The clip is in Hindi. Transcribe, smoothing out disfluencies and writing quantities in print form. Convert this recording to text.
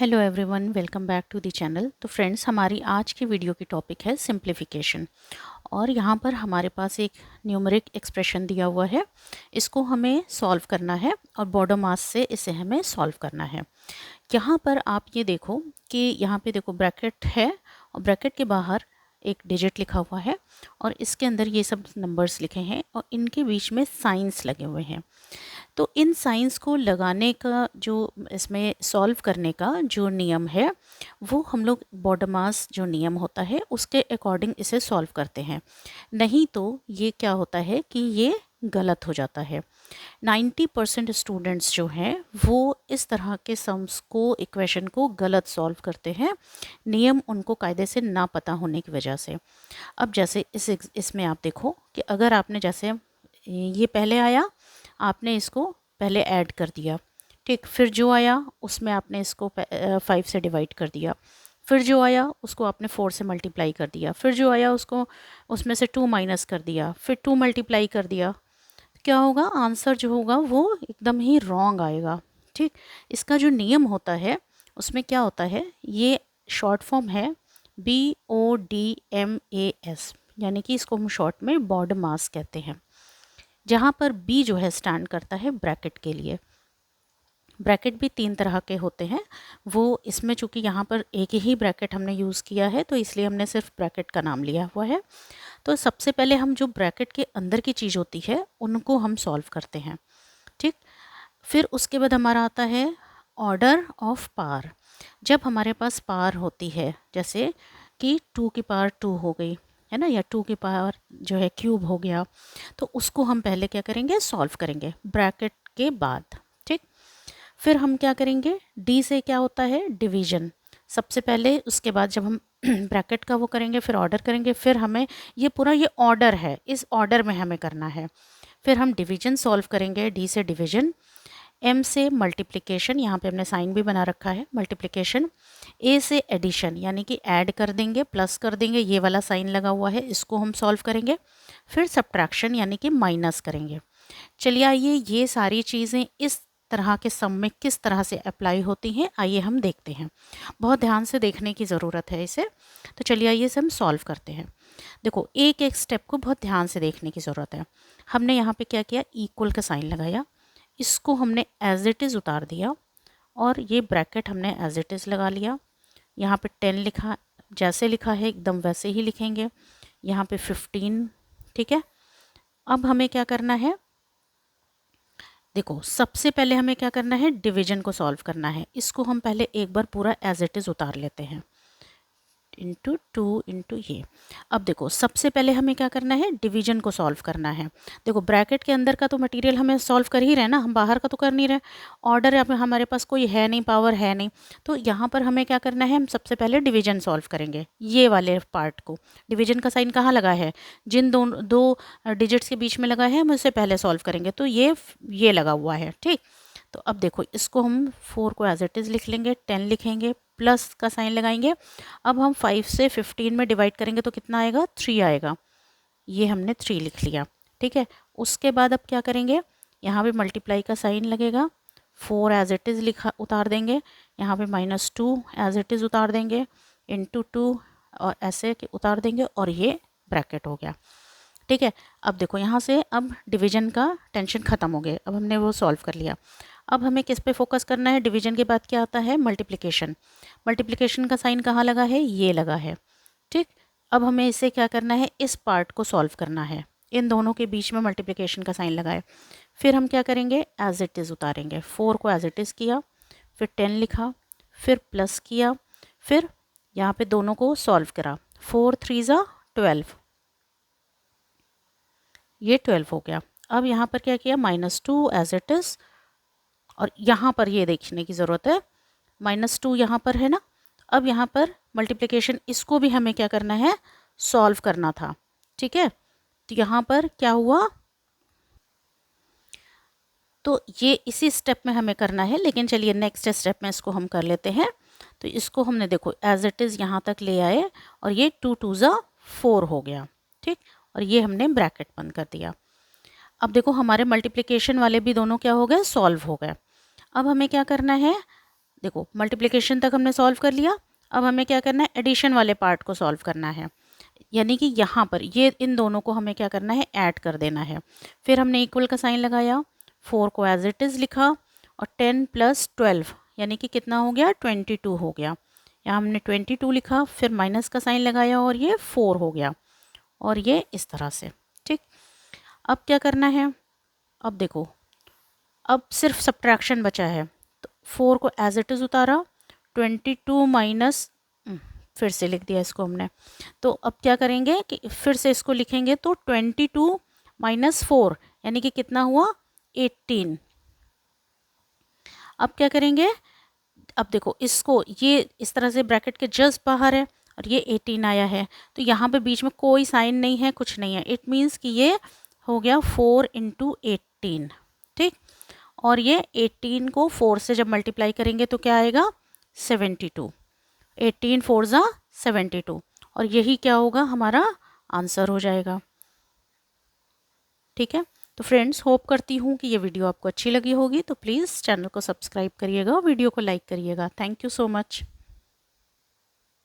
Hello everyone, welcome back to the channel. तो फ्रेंड्स, हमारी आज की वीडियो की टॉपिक है सिंप्लीफिकेशन। और यहाँ पर हमारे पास एक न्यूमरिक एक्सप्रेशन दिया हुआ है। इसको हमें सॉल्व करना है और बॉर्डर मास से इसे हमें सॉल्व करना है। यहाँ पर आप ये देखो कि यहाँ पे देखो ब्रैकेट है और ब्रैकेट के बाहर एक डिजिट लिखा हुआ है और इसके अंदर ये सब नंबर्स लिखे हैं और इनके बीच में साइंस लगे हुए हैं। तो इन साइंस को लगाने का जो इसमें सॉल्व करने का जो नियम है वो हम लोग बॉर्डर मास जो नियम होता है उसके अकॉर्डिंग इसे सॉल्व करते हैं। नहीं तो ये क्या होता है कि ये गलत हो जाता है। 90% स्टूडेंट्स जो हैं वो इस तरह के सम्स को इक्वेशन को गलत सॉल्व करते हैं, नियम उनको कायदे से ना पता होने की वजह से। अब जैसे इसमें आप देखो कि अगर आपने जैसे ये पहले आया, आपने इसको पहले ऐड कर दिया, ठीक, फिर जो आया उसमें आपने इसको 5 से डिवाइड कर दिया, फिर जो आया उसको आपने 4 से मल्टीप्लाई कर दिया, फिर जो आया उसको उसमें से 2 माइनस कर दिया, फिर 2 मल्टीप्लाई कर दिया। क्या होगा, आंसर जो होगा वो एकदम ही रॉन्ग आएगा। ठीक, इसका जो नियम होता है उसमें क्या होता है, ये शॉर्ट फॉर्म है BODMAS, यानी कि इसको हम शॉर्ट में बॉर्डर मास कहते हैं। जहाँ पर B जो है स्टैंड करता है ब्रैकेट के लिए। ब्रैकेट भी 3 तरह के होते हैं, वो इसमें चूँकि यहाँ पर एक ही ब्रैकेट हमने यूज़ किया है तो इसलिए हमने सिर्फ ब्रैकेट का नाम लिया हुआ है। तो सबसे पहले हम जो ब्रैकेट के अंदर की चीज़ होती है उनको हम सॉल्व करते हैं, ठीक। फिर उसके बाद हमारा आता है ऑर्डर ऑफ पावर। जब हमारे पास पावर होती है, जैसे कि 2 की पावर 2 हो गई है ना, या 2 की पावर जो है क्यूब हो गया, तो उसको हम पहले क्या करेंगे, सॉल्व करेंगे ब्रैकेट के बाद, ठीक। फिर हम क्या करेंगे, डी से क्या होता है, डिवीजन सबसे पहले, उसके बाद जब हम ब्रैकेट का वो करेंगे फिर ऑर्डर करेंगे, फिर हमें ये पूरा ये ऑर्डर है, इस ऑर्डर में हमें करना है। फिर हम डिवीजन सॉल्व करेंगे, डी से डिवीजन, एम से मल्टीप्लिकेशन, यहाँ पे हमने साइन भी बना रखा है मल्टीप्लिकेशन, ए से एडिशन यानी कि ऐड कर देंगे, प्लस कर देंगे, ये वाला साइन लगा हुआ है इसको हम सॉल्व करेंगे। फिर सब्ट्रैक्शन यानी कि माइनस करेंगे। चलिए आइए ये सारी चीज़ें इस तरह के सम में किस तरह से अप्लाई होती हैं आइए हम देखते हैं। बहुत ध्यान से देखने की ज़रूरत है इसे। तो चलिए आइए इसे हम सॉल्व करते हैं। देखो एक एक स्टेप को बहुत ध्यान से देखने की ज़रूरत है। हमने यहाँ पे क्या किया, इक्वल का साइन लगाया, इसको हमने एज इट इज़ उतार दिया और ये ब्रैकेट हमने एज इट इज़ लगा लिया। यहाँ पे 10 लिखा, जैसे लिखा है एकदम वैसे ही लिखेंगे। यहाँ पे 15, ठीक है। अब हमें क्या करना है, देखो सबसे पहले हमें क्या करना है, डिवीजन को सॉल्व करना है। इसको हम पहले एक बार पूरा एज इट इज़ उतार लेते हैं, इंटू 2 इंटू ये। अब देखो सबसे पहले हमें क्या करना है, डिवीजन को सॉल्व करना है। देखो ब्रैकेट के अंदर का तो मटेरियल हमें सॉल्व कर ही रहे ना, हम बाहर का तो कर नहीं रहे। ऑर्डर हमारे पास कोई है नहीं, पावर है नहीं, तो यहाँ पर हमें क्या करना है, हम सबसे पहले डिवीजन सॉल्व करेंगे। ये वाले पार्ट को, डिवीजन का साइन कहाँ लगा है, जिन दो डिजिट्स के बीच में लगा है हम उससे पहले सॉल्व करेंगे, तो ये लगा हुआ है, ठीक। तो अब देखो इसको हम 4 को एज इट इज़ लिख लेंगे, 10 लिखेंगे, प्लस का साइन लगाएंगे। अब हम 5 से 15 में डिवाइड करेंगे तो कितना आएगा, 3 आएगा। ये हमने 3 लिख लिया, ठीक है। उसके बाद अब क्या करेंगे, यहाँ पे मल्टीप्लाई का साइन लगेगा, 4 एज इट इज़ लिखा उतार देंगे, यहाँ पे -2 एज इट इज़ उतार देंगे, इंटू 2 और ऐसे उतार देंगे और ये ब्रैकेट हो गया, ठीक है। अब देखो यहाँ से अब डिवीजन का टेंशन ख़त्म हो गया, अब हमने वो सॉल्व कर लिया। अब हमें किस पे फोकस करना है, डिवीजन के बाद क्या आता है, मल्टीप्लिकेशन। मल्टीप्लिकेशन का साइन कहाँ लगा है, ये लगा है, ठीक। अब हमें इसे क्या करना है, इस पार्ट को सॉल्व करना है, इन दोनों के बीच में मल्टीप्लिकेशन का साइन लगा है। फिर हम क्या करेंगे, एज इट इज़ उतारेंगे, 4 को एज इट इज़ किया, फिर 10 लिखा, फिर प्लस किया, फिर यहाँ पे दोनों को सॉल्व करा, 4 3 ज़ा 12, ये 12 हो गया। अब यहाँ पर क्या किया, -2 एज इट इज़, और यहाँ पर ये देखने की ज़रूरत है, -2 यहाँ पर है ना। अब यहाँ पर मल्टीप्लिकेशन, इसको भी हमें क्या करना है, सॉल्व करना था, ठीक है। तो यहाँ पर क्या हुआ, तो ये इसी स्टेप में हमें करना है, लेकिन चलिए नेक्स्ट स्टेप में इसको हम कर लेते हैं। तो इसको हमने देखो एज इट इज़ यहाँ तक ले आए और ये 2 2 ज़ा 4 हो गया, ठीक। और ये हमने ब्रैकेट बंद कर दिया। अब देखो हमारे मल्टीप्लिकेशन वाले भी दोनों क्या हो गए, सॉल्व हो गए। अब हमें क्या करना है, देखो मल्टीप्लिकेशन तक हमने सॉल्व कर लिया, अब हमें क्या करना है, एडिशन वाले पार्ट को सॉल्व करना है। यानी कि यहाँ पर ये इन दोनों को हमें क्या करना है, ऐड कर देना है। फिर हमने इक्वल का साइन लगाया, 4 को एज इट इज़ लिखा, और 10 + 12 यानी कि कितना हो गया, 22 हो गया। यहाँ हमने 22 लिखा, फिर माइनस का साइन लगाया और ये 4 हो गया, और ये इस तरह से। ठीक, अब क्या करना है, अब देखो अब सिर्फ सब्ट्रैक्शन बचा है, तो 4 को एज इट इज़ उतारा, 22 माइनस, फिर से लिख दिया इसको हमने। तो अब क्या करेंगे कि फिर से इसको लिखेंगे, तो 22 माइनस 4 यानी कि कितना हुआ, 18। अब क्या करेंगे, अब देखो इसको, ये इस तरह से ब्रैकेट के जस्ट बाहर है और ये 18 आया है, तो यहाँ पे बीच में कोई साइन नहीं है, कुछ नहीं है। इट मीन्स कि ये हो गया 4 × 18। ठीक, और ये 18 को 4 से जब मल्टीप्लाई करेंगे तो क्या आएगा, 72। 18 4 ज़ा 72, और यही क्या होगा, हमारा आंसर हो जाएगा। ठीक है, तो फ्रेंड्स होप करती हूँ कि ये वीडियो आपको अच्छी लगी होगी, तो प्लीज़ चैनल को सब्सक्राइब करिएगा, वीडियो को लाइक करिएगा। Thank you so much.